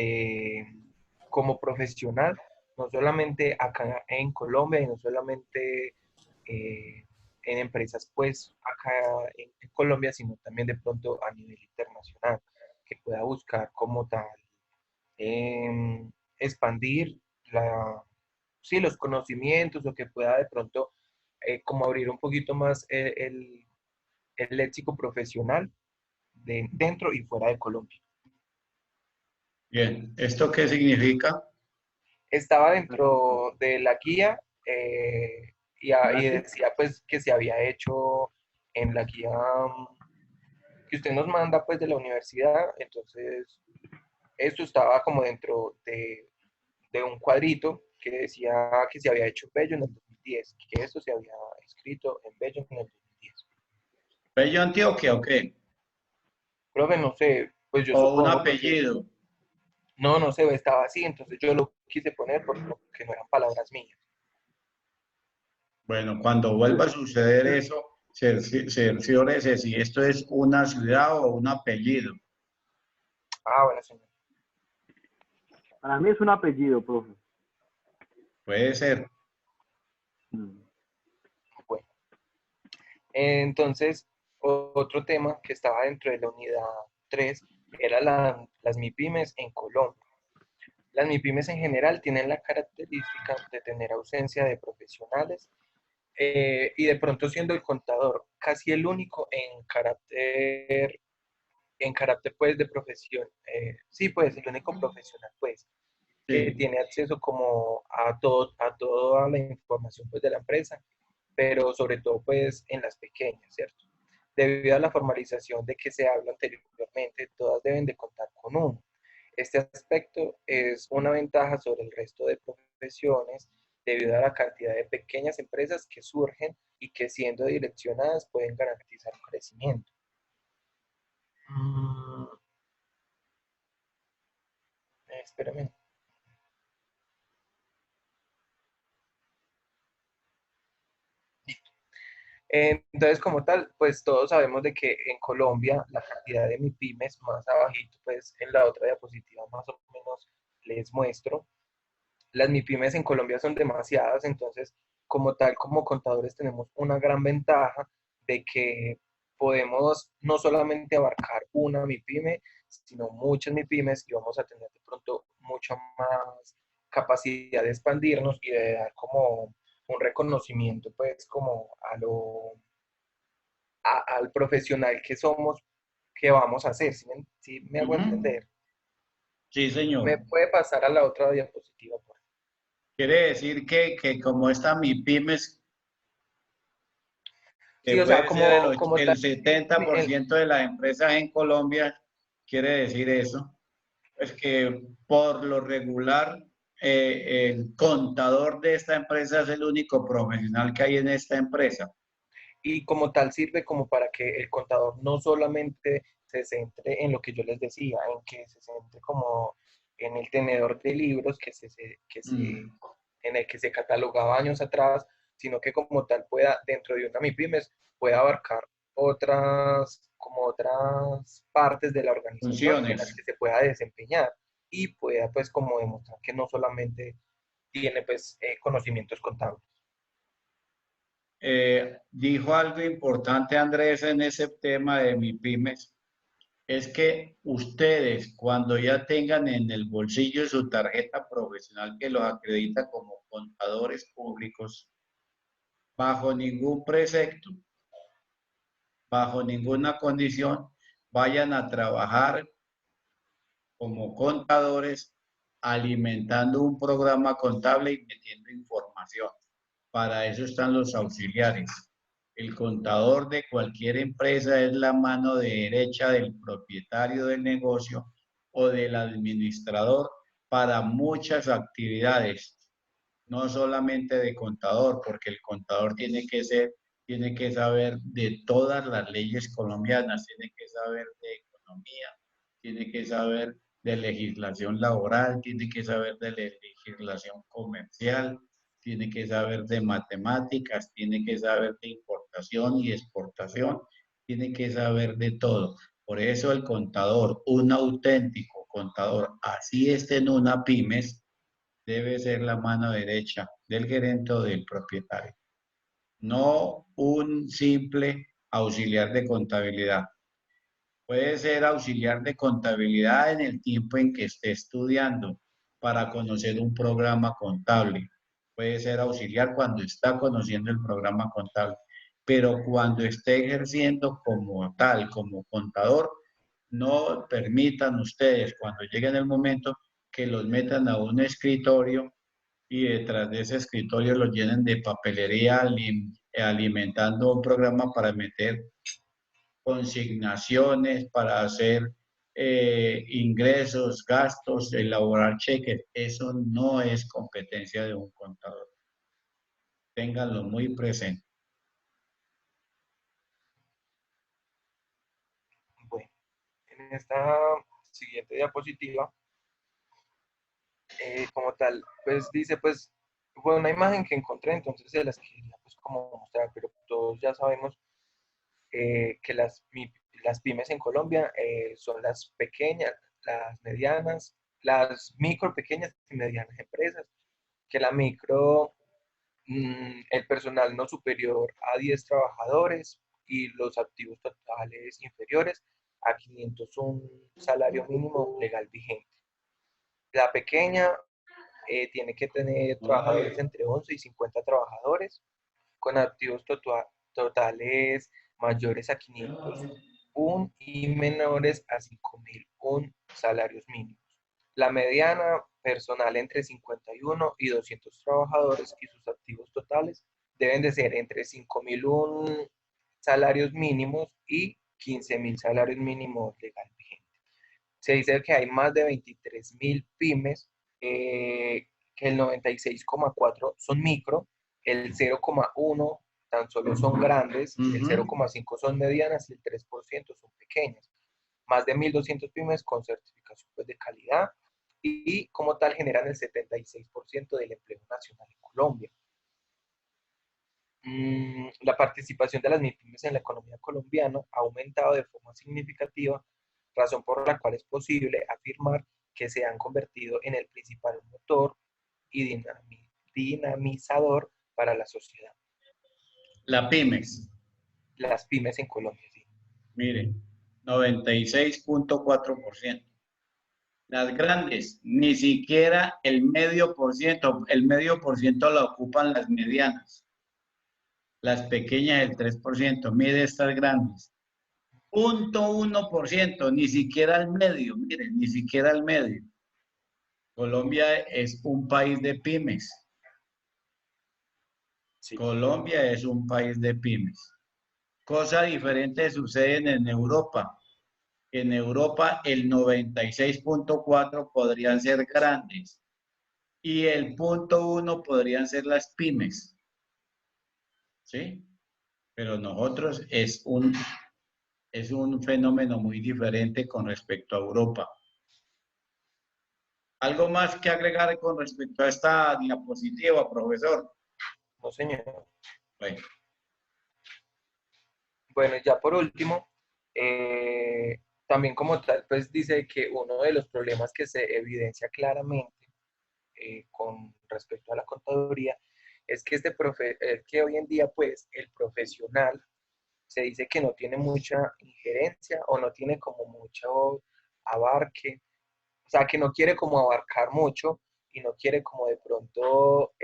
de, como profesional, no solamente acá en Colombia y no solamente en empresas pues acá en Colombia, sino también de pronto a nivel internacional, que pueda buscar como tal expandir sí, los conocimientos o que pueda de pronto como abrir un poquito más el léxico profesional dentro y fuera de Colombia. Bien, ¿esto qué significa? Estaba dentro de la guía y Gracias. decía pues que se había hecho en la guía que usted nos manda pues de la universidad, entonces esto estaba como dentro de un cuadrito que decía que se había hecho en Bello en el 2010, que esto se había escrito en Bello en el 2010. ¿Bello Antioquia o qué? Profe, no sé, pues yo ¿O un supongo porque apellido? no sé, estaba así, entonces yo lo quise poner porque no eran palabras mías. Bueno, cuando vuelva a suceder eso, cerciórese si esto es una ciudad o un apellido. Ah, bueno, señor. Para mí es un apellido, profe. Puede ser. Mm. Bueno, entonces, otro tema que estaba dentro de la unidad 3 era las MIPIMES en Colombia. Las MIPIMES en general tienen la característica de tener ausencia de profesionales y de pronto siendo el contador casi el único en carácter pues de profesión, sí pues el único profesional pues que Sí. tiene acceso como a toda la información pues de la empresa, pero sobre todo pues en las pequeñas, ¿cierto? Debido a la formalización de que se habla anteriormente, todas deben de contar con uno. Este aspecto es una ventaja sobre el resto de profesiones debido a la cantidad de pequeñas empresas que surgen y que siendo direccionadas pueden garantizar un crecimiento. Mm, espérame. Entonces, como tal, pues todos sabemos de que en Colombia la cantidad de MIPIMES más abajito, pues en la otra diapositiva más o menos les muestro. Las MIPIMES en Colombia son demasiadas, entonces como tal, como contadores tenemos una gran ventaja de que podemos no solamente abarcar una MIPYME, sino muchas MIPIMES y vamos a tener de pronto mucha más capacidad de expandirnos y de dar como un reconocimiento pues como al profesional que somos, que vamos a hacer, ¿sí me hago Ujú. entender? Sí, ¿Me señor. puede pasar a la otra diapositiva, por favor? Quiere decir que como esta MIPYMES, que Sí, o sea, puede ser como el tal, 70% de las empresas en Colombia, quiere decir eso, pues que por lo regular el contador de esta empresa es el único profesional que hay en esta empresa. y como tal sirve como para que el contador no solamente se centre en lo que yo les decía, en que se centre como en el tenedor de libros Mm. en el que se catalogaba años atrás, sino que como tal pueda, dentro de una MIPYMES, pueda abarcar como otras partes de la organización en las Funciones. que se pueda desempeñar y pueda pues como demostrar que no solamente tiene pues conocimientos contables. Dijo algo importante Andrés en ese tema de MIPYMES, es que ustedes cuando ya tengan en el bolsillo su tarjeta profesional que los acredita como contadores públicos, bajo ningún precepto, bajo ninguna condición, vayan a trabajar como contadores alimentando un programa contable y metiendo información. Para eso están los auxiliares. El contador de cualquier empresa es la mano derecha del propietario del negocio o del administrador para muchas actividades, no solamente de contador, porque el contador tiene que saber de todas las leyes colombianas, tiene que saber de economía, tiene que saber de legislación laboral, tiene que saber de legislación comercial, tiene que saber de matemáticas, tiene que saber de importación y exportación, tiene que saber de todo. Por eso el contador, un auténtico contador, así esté en una pymes, debe ser la mano derecha del gerente o del propietario, no un simple auxiliar de contabilidad. Puede ser auxiliar de contabilidad en el tiempo en que esté estudiando para conocer un programa contable. Puede ser auxiliar cuando está conociendo el programa contable. Pero cuando esté ejerciendo como tal, como contador, no permitan ustedes, cuando lleguen el momento, que los metan a un escritorio y detrás de ese escritorio los llenen de papelería alimentando un programa para meter consignaciones, para hacer ingresos, gastos, elaborar cheques. Eso no es competencia de un contador. Ténganlo muy presente. Bueno, en esta siguiente diapositiva, como tal, pues dice, pues, fue una imagen que encontré, entonces se las quería pues como mostrar, pero todos ya sabemos que las pymes en Colombia son las pequeñas, las medianas, las micro, pequeñas y medianas empresas, que la micro, el personal no superior a 10 trabajadores y los activos totales inferiores a 501 salario mínimo legal vigente. La pequeña tiene que tener trabajadores entre 11 y 50 trabajadores con activos totales mayores a 501 y menores a 5.001 salarios mínimos. La mediana, personal entre 51 y 200 trabajadores y sus activos totales deben de ser entre 5.001 salarios mínimos y 15.000 salarios mínimos legal vigentes. Se dice que hay más de 23.000 pymes, que el 96,4 son micro, el 0,1 tan solo son grandes, el 0,5 son medianas y el 3% son pequeñas. Más de 1.200 pymes con certificación pues, de calidad y como tal generan el 76% del empleo nacional en Colombia. La participación de las MIPYMES en la economía colombiana ha aumentado de forma significativa, razón por la cual es posible afirmar que se han convertido en el principal motor y dinamizador para la sociedad. La pymes, Las pymes en Colombia, sí. miren, 96.4%. Las grandes, ni siquiera el medio por ciento la ocupan las medianas. Las pequeñas el 3%. Mire estas grandes. 0.1%, ni siquiera al medio, miren, ni siquiera al medio. Colombia es un país de pymes. Sí. Colombia es un país de pymes. Cosas diferentes suceden en Europa. En Europa el 96.4 podrían ser grandes y el 0.1 podrían ser las pymes. ¿Sí? Pero nosotros es un fenómeno muy diferente con respecto a Europa. ¿Algo más que agregar con respecto a esta diapositiva, profesor? No, señor. Bueno, Bueno, ya por último, también como tal, pues dice que uno de los problemas que se evidencia claramente con respecto a la contaduría es que, que hoy en día pues el profesional se dice que no tiene mucha injerencia o no tiene como mucho abarque, o sea, que no quiere como abarcar mucho y no quiere como de pronto,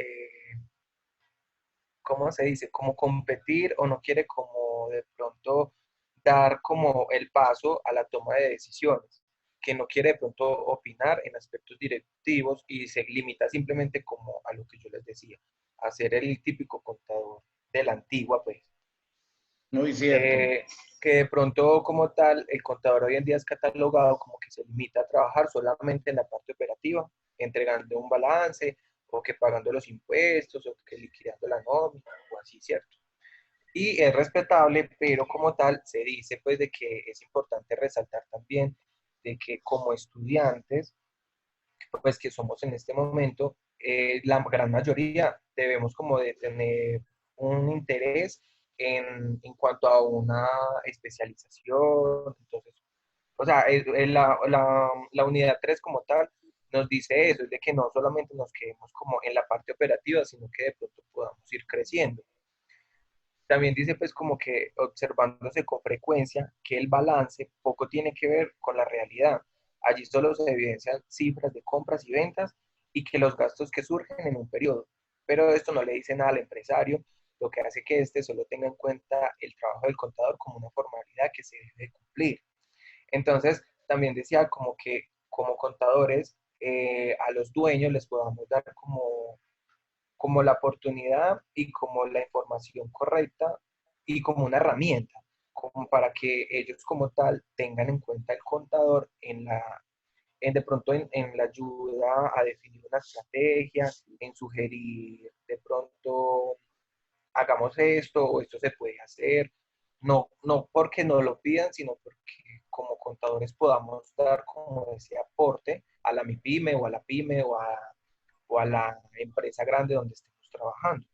¿cómo se dice? Como competir o no quiere como de pronto dar como el paso a la toma de decisiones, que no quiere de pronto opinar en aspectos directivos y se limita simplemente como a lo que yo les decía, a ser el típico contador de la antigua, pues. muy cierto. Eh, que de pronto como tal, el contador hoy en día es catalogado como que se limita a trabajar solamente en la parte operativa, entregando un balance, o que pagando los impuestos, o que liquidando la nómina, o así, ¿cierto? Y es respetable, pero como tal se dice pues de que es importante resaltar también de que como estudiantes, pues que somos en este momento, la gran mayoría debemos como de tener un interés en cuanto a una especialización. Entonces, O sea, la unidad 3 como tal nos dice eso, es de que no solamente nos quedemos como en la parte operativa, sino que de pronto podamos ir creciendo. También dice pues como que observándose con frecuencia que el balance poco tiene que ver con la realidad. Allí solo se evidencian cifras de compras y ventas y que los gastos que surgen en un periodo. Pero esto no le dice nada al empresario, lo que hace que éste solo tenga en cuenta el trabajo del contador como una formalidad que se debe cumplir. Entonces, también decía como que como contadores a los dueños les podamos dar como la oportunidad y como la información correcta y como una herramienta, como para que ellos como tal tengan en cuenta el contador de pronto en la ayuda a definir una estrategia, en sugerir de pronto hagamos esto o esto se puede hacer, no porque no lo pidan, sino porque como contadores podamos dar como ese aporte a la MIPYME o a la PYME o a la empresa grande donde estemos trabajando.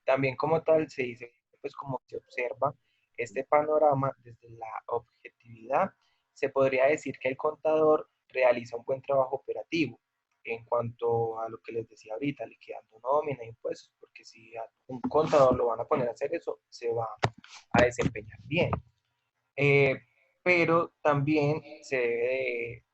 También como tal se dice, pues como se observa este panorama desde la objetividad, se podría decir que el contador realiza un buen trabajo operativo en cuanto a lo que les decía ahorita, liquidando nómina e impuestos, porque si a un contador lo van a poner a hacer eso, se va a desempeñar bien. Eh, pero también se debe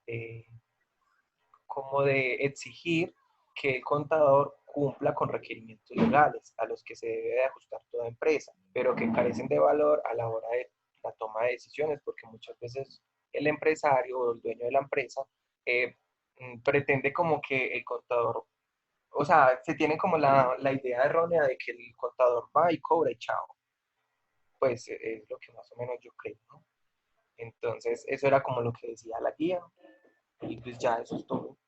como de exigir que el contador cumpla con requerimientos legales a los que se debe de ajustar toda empresa, pero que carecen de valor a la hora de la toma de decisiones, porque muchas veces el empresario o el dueño de la empresa eh, pretende como que el contador, o sea, se tiene como la idea errónea de que el contador va y cobra y chao. Pues es lo que más o menos yo creo, ¿no? Entonces, eso era como lo que decía la guía, y pues ya eso es todo.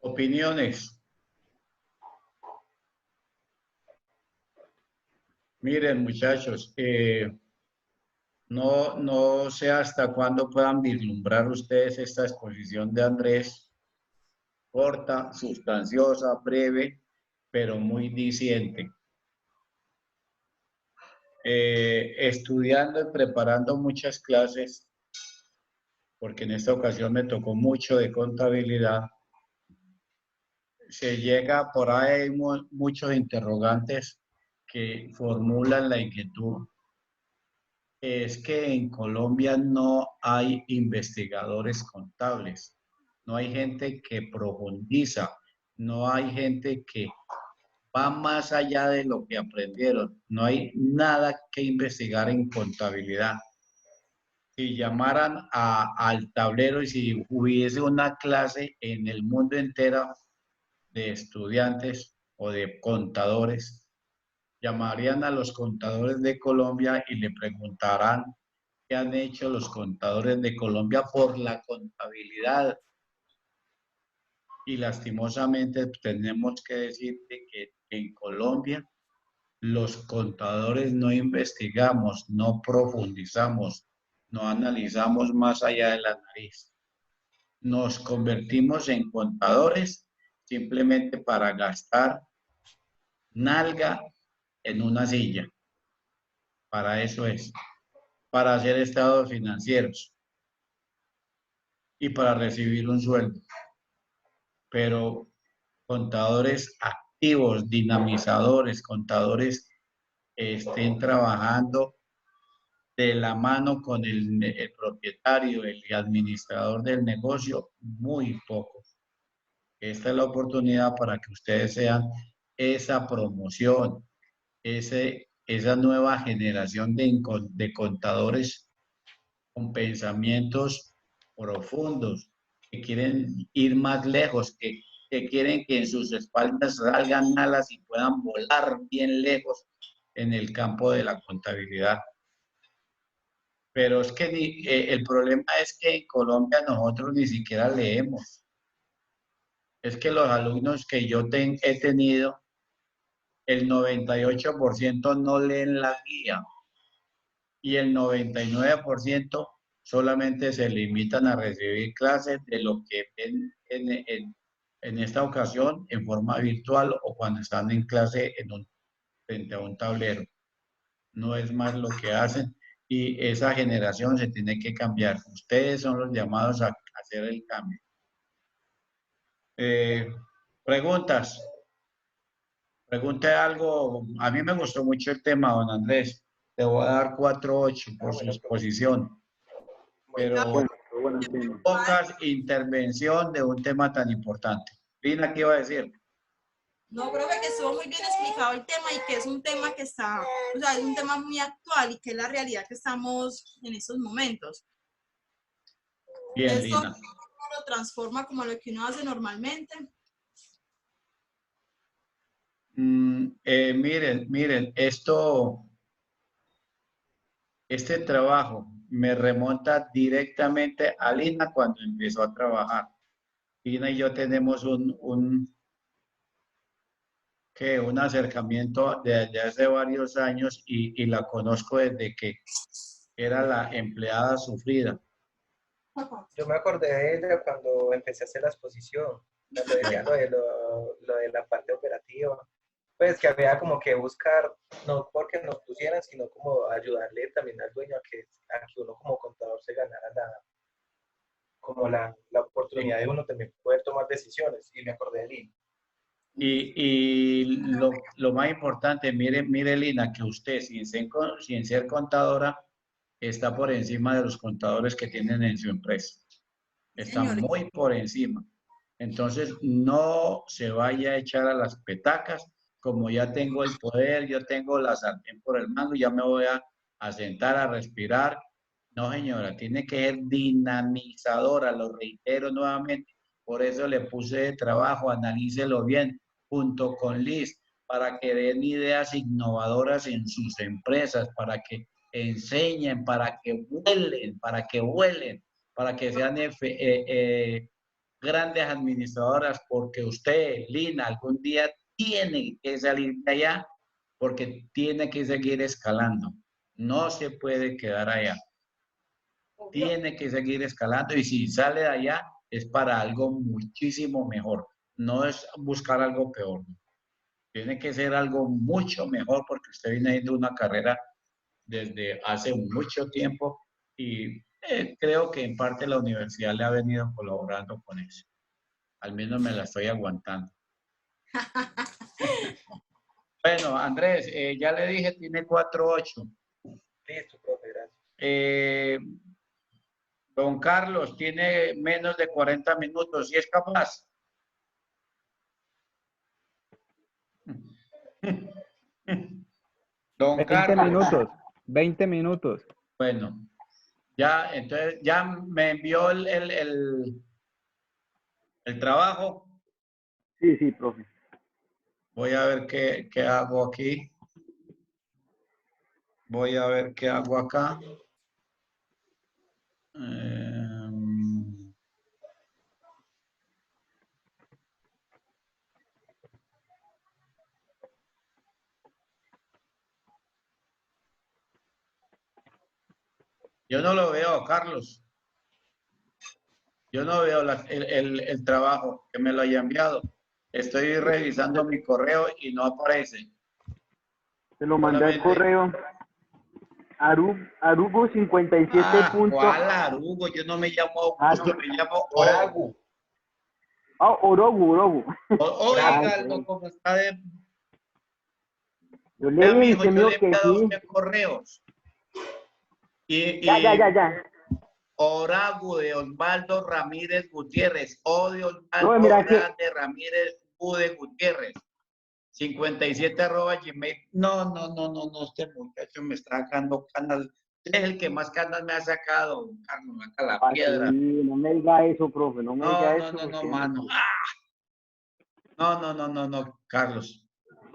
Opiniones. Miren, muchachos, no sé hasta cuándo puedan vislumbrar ustedes esta exposición de Andrés, corta, sustanciosa, breve, pero muy diciente. Estudiando y preparando muchas clases, porque en esta ocasión me tocó mucho de contabilidad, se llega por ahí, hay muchos interrogantes que formulan la inquietud. Es que en Colombia no hay investigadores contables, no hay gente que profundiza, no hay gente que va más allá de lo que aprendieron, no hay nada que investigar en contabilidad. Si llamaran al tablero y si hubiese una clase en el mundo entero de estudiantes o de contadores, llamarían a los contadores de Colombia y le preguntarán qué han hecho los contadores de Colombia por la contabilidad. Y lastimosamente tenemos que decirte que en Colombia los contadores no investigamos, no profundizamos, no analizamos más allá de la nariz. Nos convertimos en contadores simplemente para gastar nalga en una silla. Para eso es, para hacer estados financieros y para recibir un sueldo. Pero contadores activos, dinamizadores, contadores estén trabajando de la mano con el propietario, el administrador del negocio, muy pocos. Esta es la oportunidad para que ustedes sean esa promoción, esa nueva generación de contadores con pensamientos profundos, que quieren ir más lejos, que quieren que en sus espaldas salgan alas y puedan volar bien lejos en el campo de la contabilidad. Pero es que el problema es que en Colombia nosotros ni siquiera leemos. Es que los alumnos que yo he tenido, el 98% no leen la guía y el 99% solamente se limitan a recibir clases de lo que ven en esta ocasión en forma virtual o cuando están en clase frente a un tablero. no es más lo que hacen y esa generación se tiene que cambiar. Ustedes son los llamados a hacer el cambio. Preguntas. Pregunte algo. A mí me gustó mucho el tema, don Andrés. Le voy a dar 4.8 por su Bueno, exposición, pero Bueno, entiendo. pocas intervención de un tema tan importante. Lina, ¿qué iba a decir? No, profe, que estuvo muy bien explicado el tema y que es un tema que está, o sea, es un tema muy actual y que es la realidad que estamos en estos momentos. Bien, Esto Lina. lo transforma como lo que uno hace normalmente. Miren, este trabajo me remonta directamente a Lina cuando empezó a trabajar. Lina y yo tenemos un acercamiento desde hace varios años y la conozco desde que era la empleada sufrida. yo me acordé de ella cuando empecé a hacer la exposición, cuando decía lo de la parte operativa. Pues que había como que buscar, no porque nos pusieran, sino como ayudarle también al dueño a que uno como contador se ganara la oportunidad de uno también poder tomar decisiones. Y me acordé de Lina. Y lo más importante, mire Lina, que usted sin ser contadora está por encima de los contadores que tienen en su empresa. Está Señores. muy por encima. Entonces, no se vaya a echar a las petacas, como ya tengo el poder, yo tengo la sartén por el mango, ya me voy a sentar a respirar. No, señora, tiene que ser dinamizadora, lo reitero nuevamente. Por eso le puse de trabajo, analícelo bien, junto con Liz, para que den ideas innovadoras en sus empresas, para que enseñen, para que sean grandes administradoras, porque usted, Lina, algún día tiene que salir de allá porque tiene que seguir escalando. No se puede quedar allá. Tiene que seguir escalando y si sale de allá es para algo muchísimo mejor. No es buscar algo peor. Tiene que ser algo mucho mejor porque usted viene de una carrera desde hace mucho tiempo y creo que en parte la universidad le ha venido colaborando con eso. Al menos me la estoy aguantando. Bueno, Andrés, ya le dije, tiene 4.8. Listo, profe, gracias. Don Carlos, tiene menos de 40 minutos. ¿Sí es capaz? Don 20 Carlos. minutos, 20 minutos. Bueno, ya, entonces, ya me envió el trabajo. Sí, sí, profe. Voy a ver qué hago aquí. Voy a ver qué hago acá. Yo no lo veo, Carlos. Yo no veo el trabajo que me lo haya enviado. Estoy revisando mi correo y no aparece. Se lo mandé al Solamente. correo. Arugo 57. ¿Cuál Arugo? Yo no me llamo Augusto, me llamo Oragu. Orogu. Oiga, algo como está de... Yo Vea, leí y mijo, usted me yo le dijo he que enviado a sí. usted correos. Ya. Oragu de Osvaldo Ramírez Gutiérrez. O de No, Osvaldo mira que Grande Ramírez Ude Gutiérrez. 57@gmail. No, este muchacho me está sacando canas. Es el que más canas me ha sacado, Carlos, acá la piedra. sí, no me diga eso, profe, no me diga eso. No, mano. No, Carlos.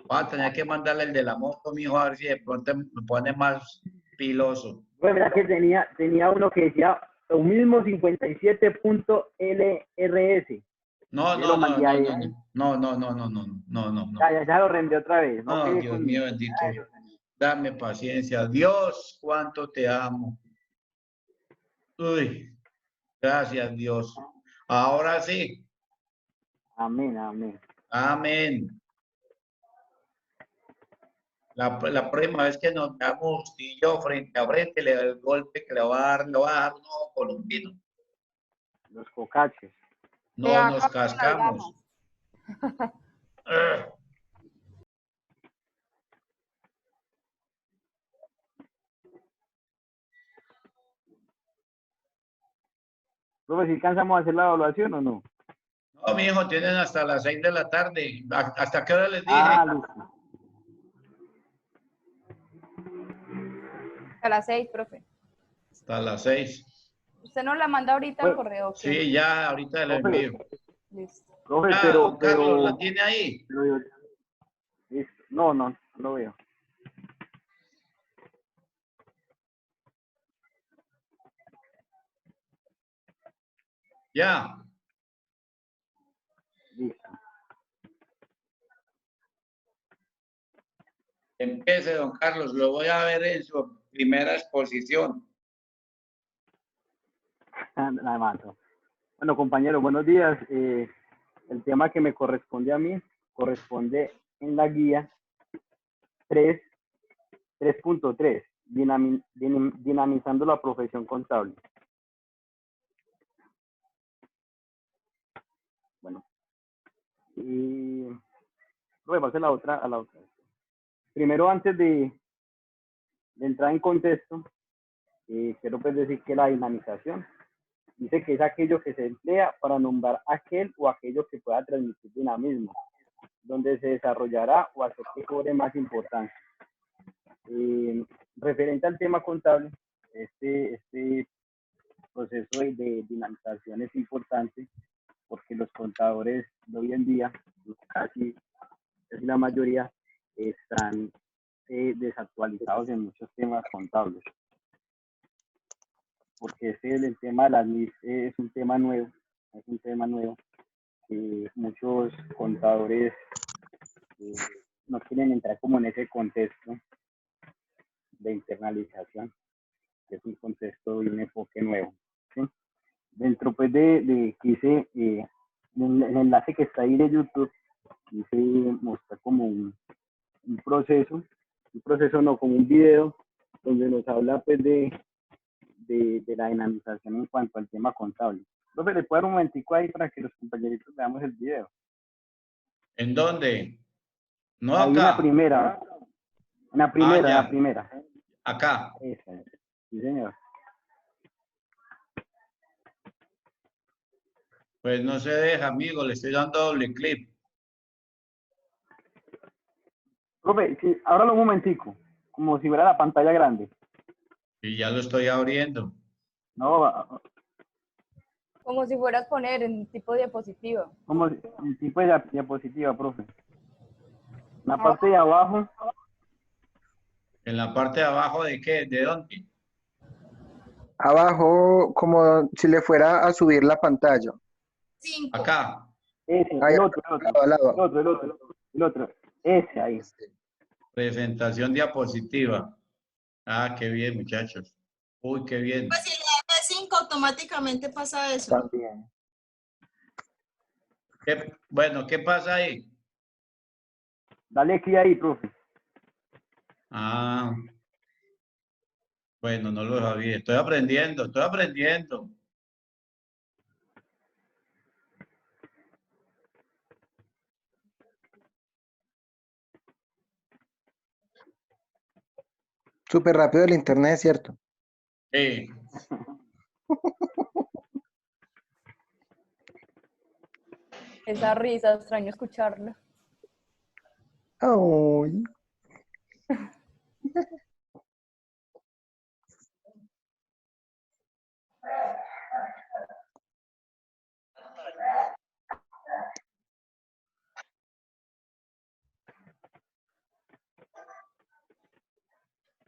Voy a tener que mandarle el de la moto, mijo, a ver si de pronto me pone más piloso. Bueno, mira que tenía uno que decía lo mismo 57.lrs. No. Yo lo mandé a él. No. Ya lo reenvié otra vez. No, No, Dios mío bendito. Dame paciencia. Dios, cuánto te amo. Uy, gracias, Dios. Ahora sí. Amén. Amén. La próxima vez que nos veamos usted y yo frente a frente, le da el golpe que le va a dar un ojo colombino. Los cocaches. No Le nos acabo las cascamos. Ugh. Profe, ¿si alcanzamos a hacer la evaluación o no? No, mi hijo, tienen hasta las 6 de la tarde. ¿Hasta qué hora les dije? Ah, listo. A las 6, profe. Hasta las 6. ¿Usted nos la manda ahorita al Bueno, correo? ¿O qué? Sí, ya, ahorita la Profe, envío. Listo. profe, Ah, don Carlos, ¿la tiene ahí? listo. No, no lo veo. Ya. Listo. Empiece, don Carlos. Lo voy a ver en su primera exposición. La mato. Bueno, compañeros, buenos días. El tema que me corresponde a mí corresponde en la guía 3.3, dinamizando la profesión contable. Bueno, y voy a pasar a la otra. Primero, antes de entrar en contexto, quiero pues decir que la dinamización dice que es aquello que se emplea para nombrar aquel o aquello que pueda transmitir dinamismo, donde se desarrollará o hacer que cobre más importancia. Referente al tema contable, este proceso de dinamización es importante porque los contadores de hoy en día, casi la mayoría, están desactualizados en muchos temas contables. Porque el tema de las NIF es un tema nuevo, muchos contadores no quieren entrar como en ese contexto de internalización, que es un contexto y un enfoque nuevo, ¿sí? Dentro pues de quise, en el enlace que está ahí de YouTube, quise mostrar como un proceso no, como un video donde nos habla pues de la dinamización en cuanto al tema contable. Profe, ¿le puedo dar un momentico ahí para que los compañeritos veamos el video? ¿En dónde? No Ahí en la acá. primera. En la Ya. primera. Acá. Esa es. Sí, señor. Pues no se deja, amigo. Le estoy dando doble clic. Profe, sí, ábralo un momentico, como si fuera la pantalla grande. Y ya lo estoy abriendo. No, Como si fueras poner en tipo diapositiva. como el tipo de diapositiva, profe. La parte de abajo, En la parte de abajo, ¿de qué? ¿De dónde? Abajo, como si le fuera a subir la pantalla. 5. Acá. ese, Ahí, el otro, al lado. el otro, ese ahí. Presentación diapositiva. Ah, qué bien, muchachos. Uy, qué bien. Pues si le das 5, automáticamente pasa eso. También. Bueno, ¿qué pasa ahí? Dale clic ahí, profe. Ah, bueno, no lo sabía. Estoy aprendiendo, estoy aprendiendo. Súper rápido el internet, ¿cierto? Sí. Esa risa, extraño escucharla. Ay.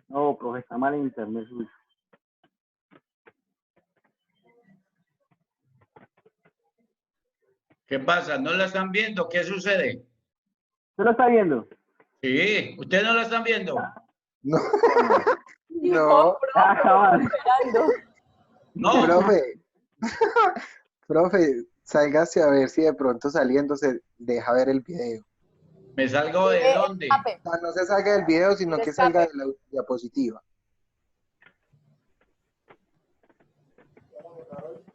No, profe, está mal el internet suyo. ¿Qué pasa? ¿No la están viendo? ¿Qué sucede? ¿Usted lo está viendo? Sí, ¿ustedes no la están viendo? No, No, Ah, esperando. No. profe. Profe, sálgase a ver si de pronto saliendo se deja ver el video. ¿Me salgo de dónde? Escape. O sea, no se salga del video, sino que salga de la diapositiva.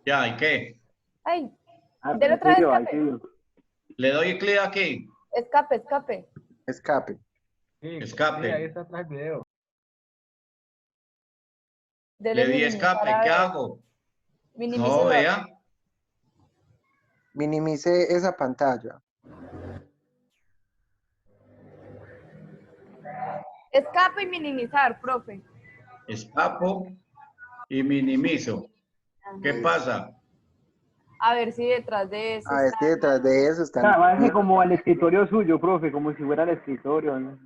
Ya, ¿y qué? Ay, Ah, dele ahí otra vez sí vio, ahí escape. sí vio. Le doy clic aquí. Escape, escape. Escape. Sí, Escape. sí, ahí está atrás el video. Dele Le di minimizar escape. a ¿Qué ver. hago? No, Minimícelo. vea. Minimice esa pantalla. Escape y minimizar, profe. Escapo y minimizo. ¿Qué pasa? A ver si detrás de eso A ver si está. detrás de eso O están. sea, váyase como al escritorio suyo, profe, como si fuera el escritorio, ¿no?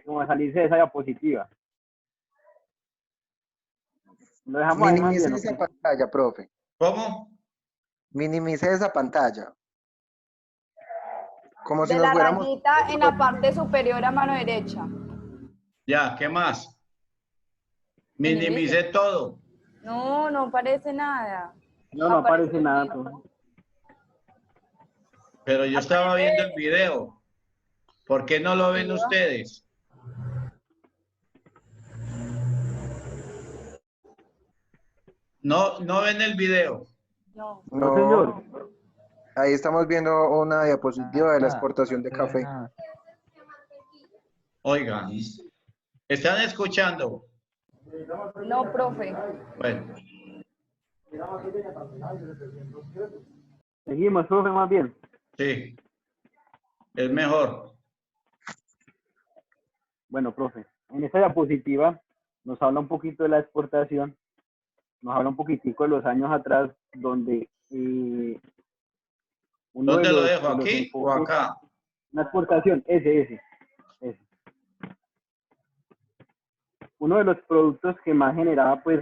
Como a salirse de esa diapositiva. Lo dejamos ahí más Minimice bien, esa ¿ok? pantalla, profe. ¿Cómo? Minimice esa pantalla. Como si De nos la fuéramos. rayita en la parte superior a mano derecha. Ya, ¿qué más? Minimice. Minimicé todo. No, no aparece nada. No, no aparece lo nada, mismo. profe. Pero yo estaba viendo el video. ¿Por qué no lo ven Arriba. ustedes? No, no ven el video. No. No, señor. No. Ahí estamos viendo una diapositiva de la exportación de No se ve café. nada. Oigan, ¿están escuchando? No, profe. Bueno, Seguimos, profe, más bien. sí, es mejor. Bueno, profe, en esta diapositiva nos habla un poquito de la exportación, nos habla un poquitico de los años atrás, donde uno ¿Dónde lo dejo? de los ¿Aquí o enfoques, acá? una exportación, ese. Uno de los productos que más generaba pues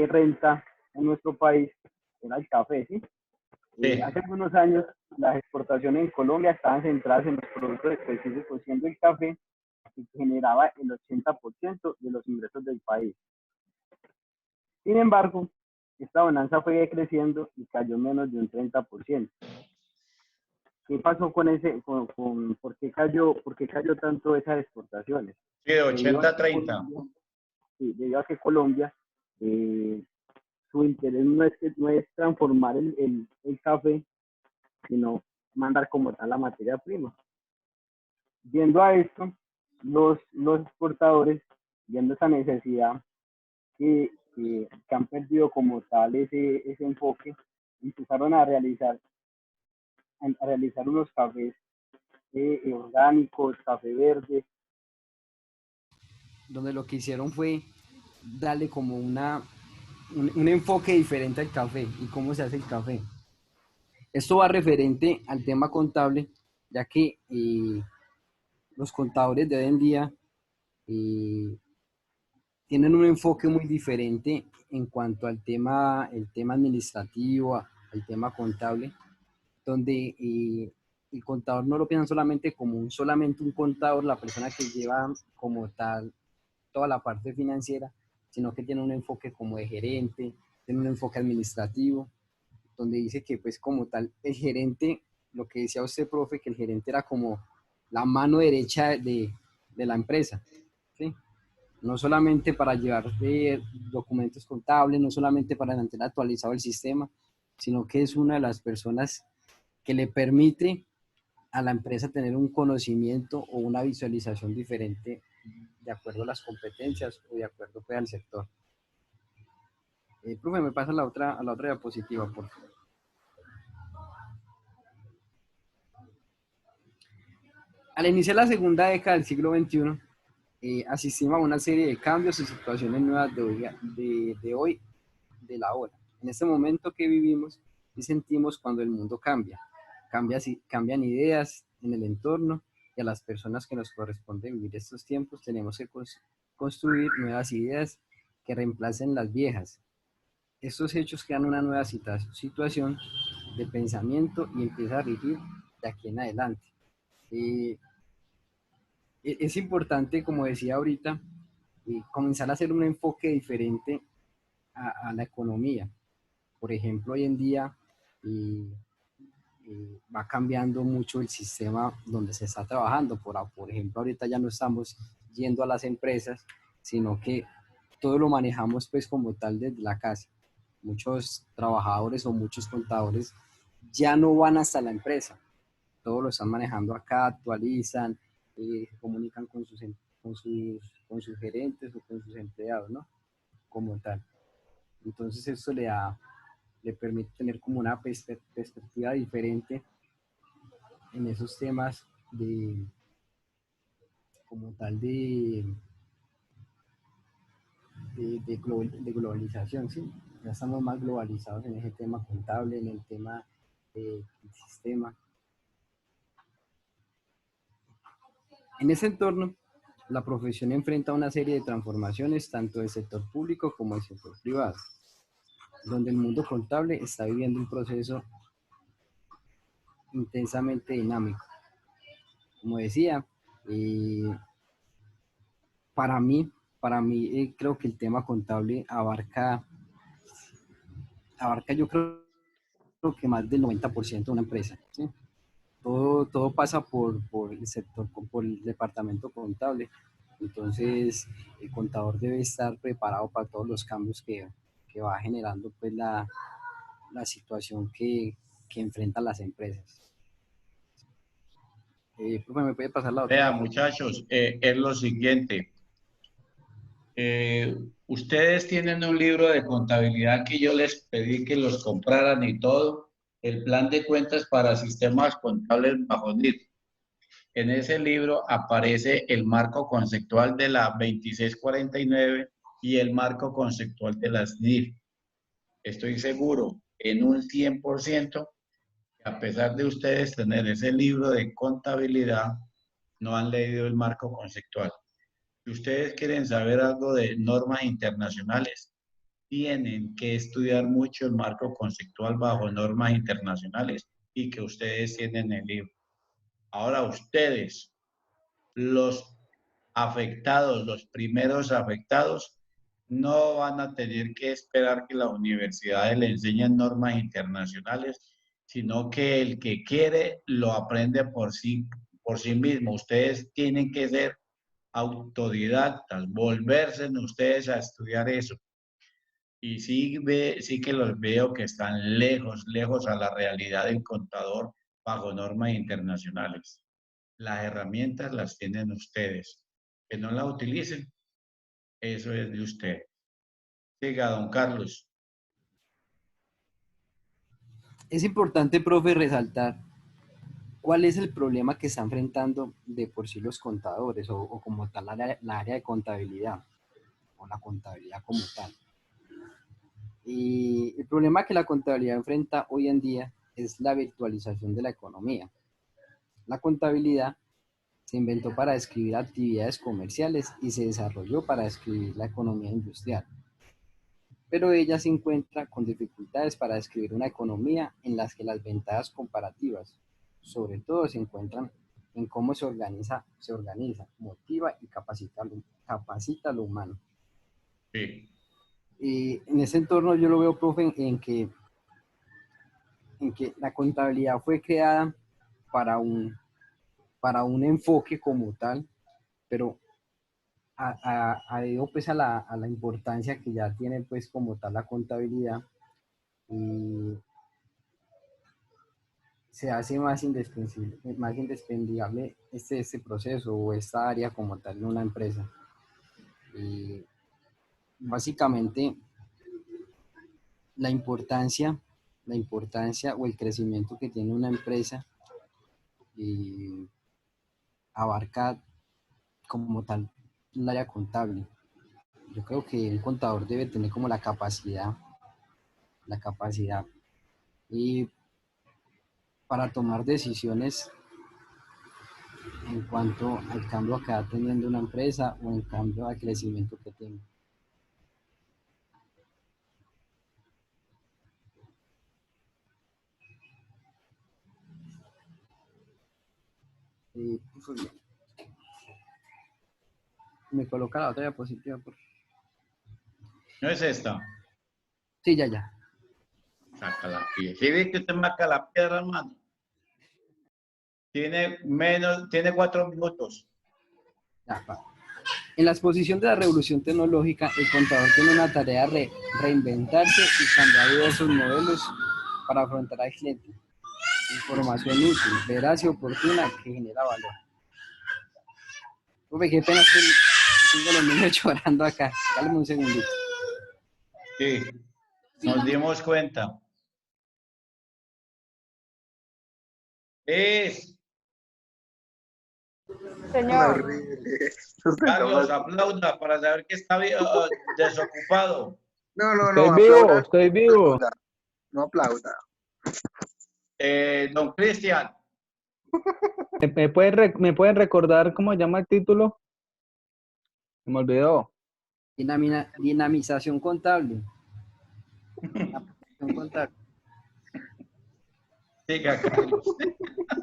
renta en nuestro país era el café, ¿sí? Sí, Hace algunos años las exportaciones en Colombia estaban centradas en los productos específicos, siendo el café que generaba el 80% de los ingresos del país. Sin embargo, esta balanza fue decreciendo y cayó menos de un 30%. ¿Qué pasó con por qué cayó tanto esas exportaciones? sí, de Debido a 80 a que 30. Colombia, sí, debido a que Colombia su interés no es transformar el café, sino mandar como tal la materia prima. Viendo a esto, los exportadores, viendo esa necesidad que han perdido como tal ese enfoque, empezaron a realizar unos cafés orgánicos, café verde. Donde lo que hicieron fue darle como un enfoque diferente al café y cómo se hace el café. Esto va referente al tema contable, ya que los contadores de hoy en día eh, tienen un enfoque muy diferente en cuanto al el tema administrativo, al tema contable, donde el contador no lo piensan solamente como solamente un contador, la persona que lleva como tal toda la parte financiera, sino que tiene un enfoque como de gerente, tiene un enfoque administrativo, donde dice que pues como tal el gerente, lo que decía usted, profe, que el gerente era como la mano derecha de la empresa, ¿sí? No solamente para llevar documentos contables, no solamente para mantener actualizado el sistema, sino que es una de las personas que le permite a la empresa tener un conocimiento o una visualización diferente de acuerdo a las competencias o de acuerdo pues, al sector. Profe, me pasa a la otra diapositiva, por favor. Al iniciar la segunda década del siglo XXI, asistimos a una serie de cambios y situaciones nuevas de hoy, de la hora. En este momento que vivimos y sentimos cuando el mundo cambia. Cambian ideas en el entorno y a las personas que nos corresponde vivir estos tiempos tenemos que construir nuevas ideas que reemplacen las viejas. Estos hechos crean una nueva situación de pensamiento y empieza a regir de aquí en adelante. Eh, es importante, como decía ahorita, comenzar a hacer un enfoque diferente a la economía. Por ejemplo, hoy en día va cambiando mucho el sistema donde se está trabajando. Por ejemplo, ahorita ya no estamos yendo a las empresas, sino que todo lo manejamos pues como tal desde la casa. Muchos trabajadores o muchos contadores ya no van hasta la empresa, todo lo están manejando acá, actualizan, se comunican con sus gerentes o con sus empleados, ¿no? Como tal. Entonces esto le permite tener como una perspectiva diferente en esos temas como tal de globalización, ¿sí? Ya estamos más globalizados en ese tema contable, en el tema del sistema. En ese entorno, la profesión enfrenta una serie de transformaciones tanto del sector público como del sector privado, donde el mundo contable está viviendo un proceso intensamente dinámico. Como decía, para mí, creo que el tema contable abarca yo creo que más del 90% de una empresa, ¿sí? Todo pasa por el sector, por el departamento contable. Entonces, el contador debe estar preparado para todos los cambios que va generando pues, la situación que enfrentan las empresas. Profe, ¿me puede pasar la otra? Vea, muchachos, es lo siguiente. Ustedes tienen un libro de contabilidad que yo les pedí que los compraran y todo, el plan de cuentas para sistemas contables bajo NIF. En ese libro aparece el marco conceptual de la 2649 y el marco conceptual de las NIF. Estoy seguro en un 100% que a pesar de ustedes tener ese libro de contabilidad, no han leído el marco conceptual. Si ustedes quieren saber algo de normas internacionales, tienen que estudiar mucho el marco conceptual bajo normas internacionales y que ustedes tienen el libro. Ahora ustedes, los afectados, los primeros afectados, no van a tener que esperar que las universidades le enseñen normas internacionales, sino que el que quiere lo aprende por sí mismo. Ustedes tienen que ser autodidactas, volverse ustedes a estudiar eso. Y sí que los veo que están lejos a la realidad del contador bajo normas internacionales. Las herramientas las tienen ustedes. Que no las utilicen, eso es de ustedes. Siga, don Carlos. Es importante, profe, resaltar cuál es el problema que está enfrentando de por sí los contadores o como tal la área de contabilidad o la contabilidad como tal. Y el problema que la contabilidad enfrenta hoy en día es la virtualización de la economía. La contabilidad se inventó para describir actividades comerciales y se desarrolló para describir la economía industrial. Pero ella se encuentra con dificultades para describir una economía en las que las ventajas comparativas, sobre todo, se encuentran en cómo se organiza, motiva y capacita a lo humano. Sí. Y en ese entorno yo lo veo, profe, en que la contabilidad fue creada para un enfoque como tal, pero debido pues a la importancia que ya tiene pues como tal la contabilidad, y se hace más indispensable este proceso o esta área como tal en una empresa. Y básicamente la importancia o el crecimiento que tiene una empresa abarca como tal el área contable. Yo creo que un contador debe tener como la capacidad y para tomar decisiones en cuanto al cambio que va teniendo una empresa o en cambio al crecimiento que tenga. Pues bien. Me coloca la otra diapositiva, por favor. ¿No es esta? Sí, ya. Saca la piedra. ¿Sí ves que te marca la piedra, hermano? tiene 4 minutos. Ya, va. En la exposición de la revolución tecnológica, el contador tiene una tarea de reinventarse y cambiar diversos modelos para afrontar al cliente. Información útil, veraz y oportuna que genera valor. Profe, qué pena que tengo los niños llorando acá. Dale un segundito. Sí, nos dimos cuenta. Señor, Horrible. Carlos, aplauda para saber que está desocupado. No, no, Estoy no, vivo, aplauda. estoy vivo. No aplauda. Don Cristian, ¿Me pueden recordar cómo se llama el título? Se me olvidó. Dinamización contable. Dinamización contable. siga, Carlos.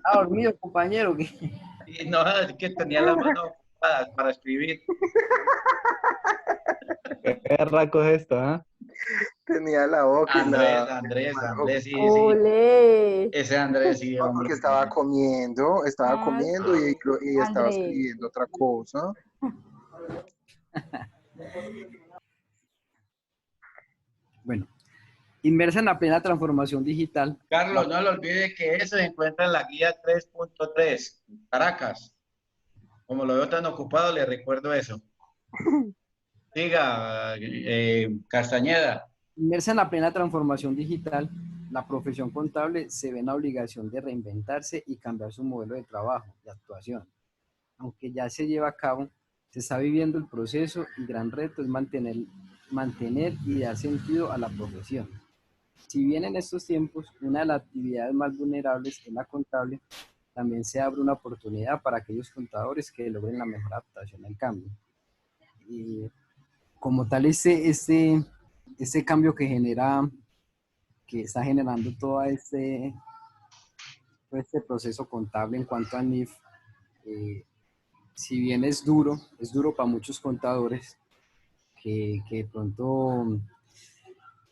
Ah, dormido, compañero. Y no, es que tenía las manos ocupadas para escribir. ¿Qué raco es esto, ah? Tenía la boca y la... Andrés, sí, sí. ole. Ese Andrés, sí, No, hombre. porque estaba comiendo y estaba André. escribiendo otra cosa. Bueno, inmersa en la plena transformación digital. Carlos, no le olvide que eso se encuentra en la guía 3.3, Caracas. Como lo veo tan ocupado, le recuerdo eso. Diga, Castañeda. Inmersa en la plena transformación digital, la profesión contable se ve en la obligación de reinventarse y cambiar su modelo de trabajo, de actuación. Aunque ya se lleva a cabo, se está viviendo el proceso y gran reto es mantener y dar sentido a la profesión. Si bien en estos tiempos una de las actividades más vulnerables es la contable, también se abre una oportunidad para aquellos contadores que logren la mejor adaptación al cambio. Y como tal, este cambio que está generando todo este proceso contable en cuanto a NIF, si bien es duro para muchos contadores que de pronto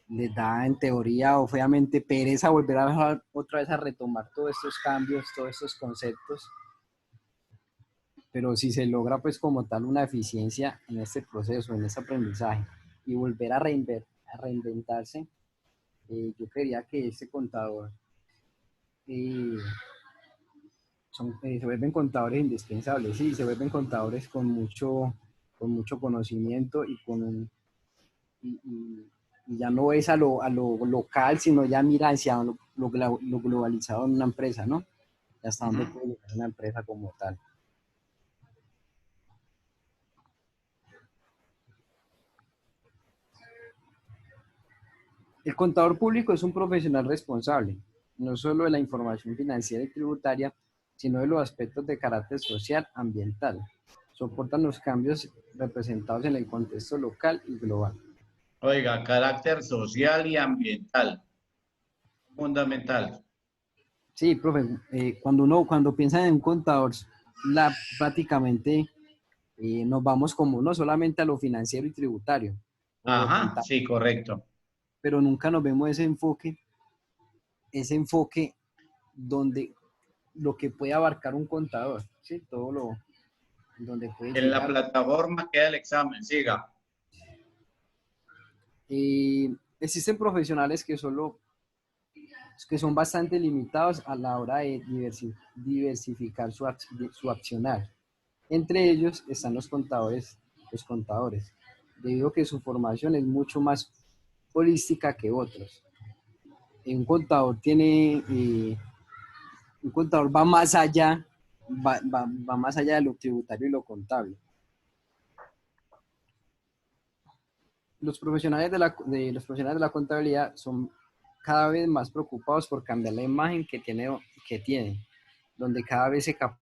les da en teoría o feamente pereza volver otra vez a retomar todos estos cambios, todos estos conceptos, pero si se logra pues como tal una eficiencia en este proceso, en este aprendizaje y volver a reinventarse, yo creería que este contador eh, se vuelven contadores indispensables, sí, se vuelven contadores con mucho conocimiento y y ya no es a lo local, sino ya mira hacia lo globalizado en una empresa, ¿no? Y hasta dónde puede llegar una empresa como tal. El contador público es un profesional responsable, no solo de la información financiera y tributaria, sino de los aspectos de carácter social, ambiental. Soportan los cambios representados en el contexto local y global. Oiga, carácter social y ambiental. Fundamental. Sí, profe, cuando piensa en un contador, prácticamente nos vamos como no solamente a lo financiero y tributario, o lo Ajá, contable, sí, correcto. pero nunca nos vemos ese enfoque donde lo que puede abarcar un contador, ¿sí? Todo lo donde puede En la llegar. plataforma queda el examen, siga. Existen profesionales que son bastante limitados a la hora de diversificar su accionar. Entre ellos están los contadores, debido a que su formación es mucho más holística que otros. Un contador un contador va más allá, va más allá de lo tributario y lo contable. Los profesionales los profesionales de la contabilidad son cada vez más preocupados por cambiar la imagen que tienen, donde cada vez se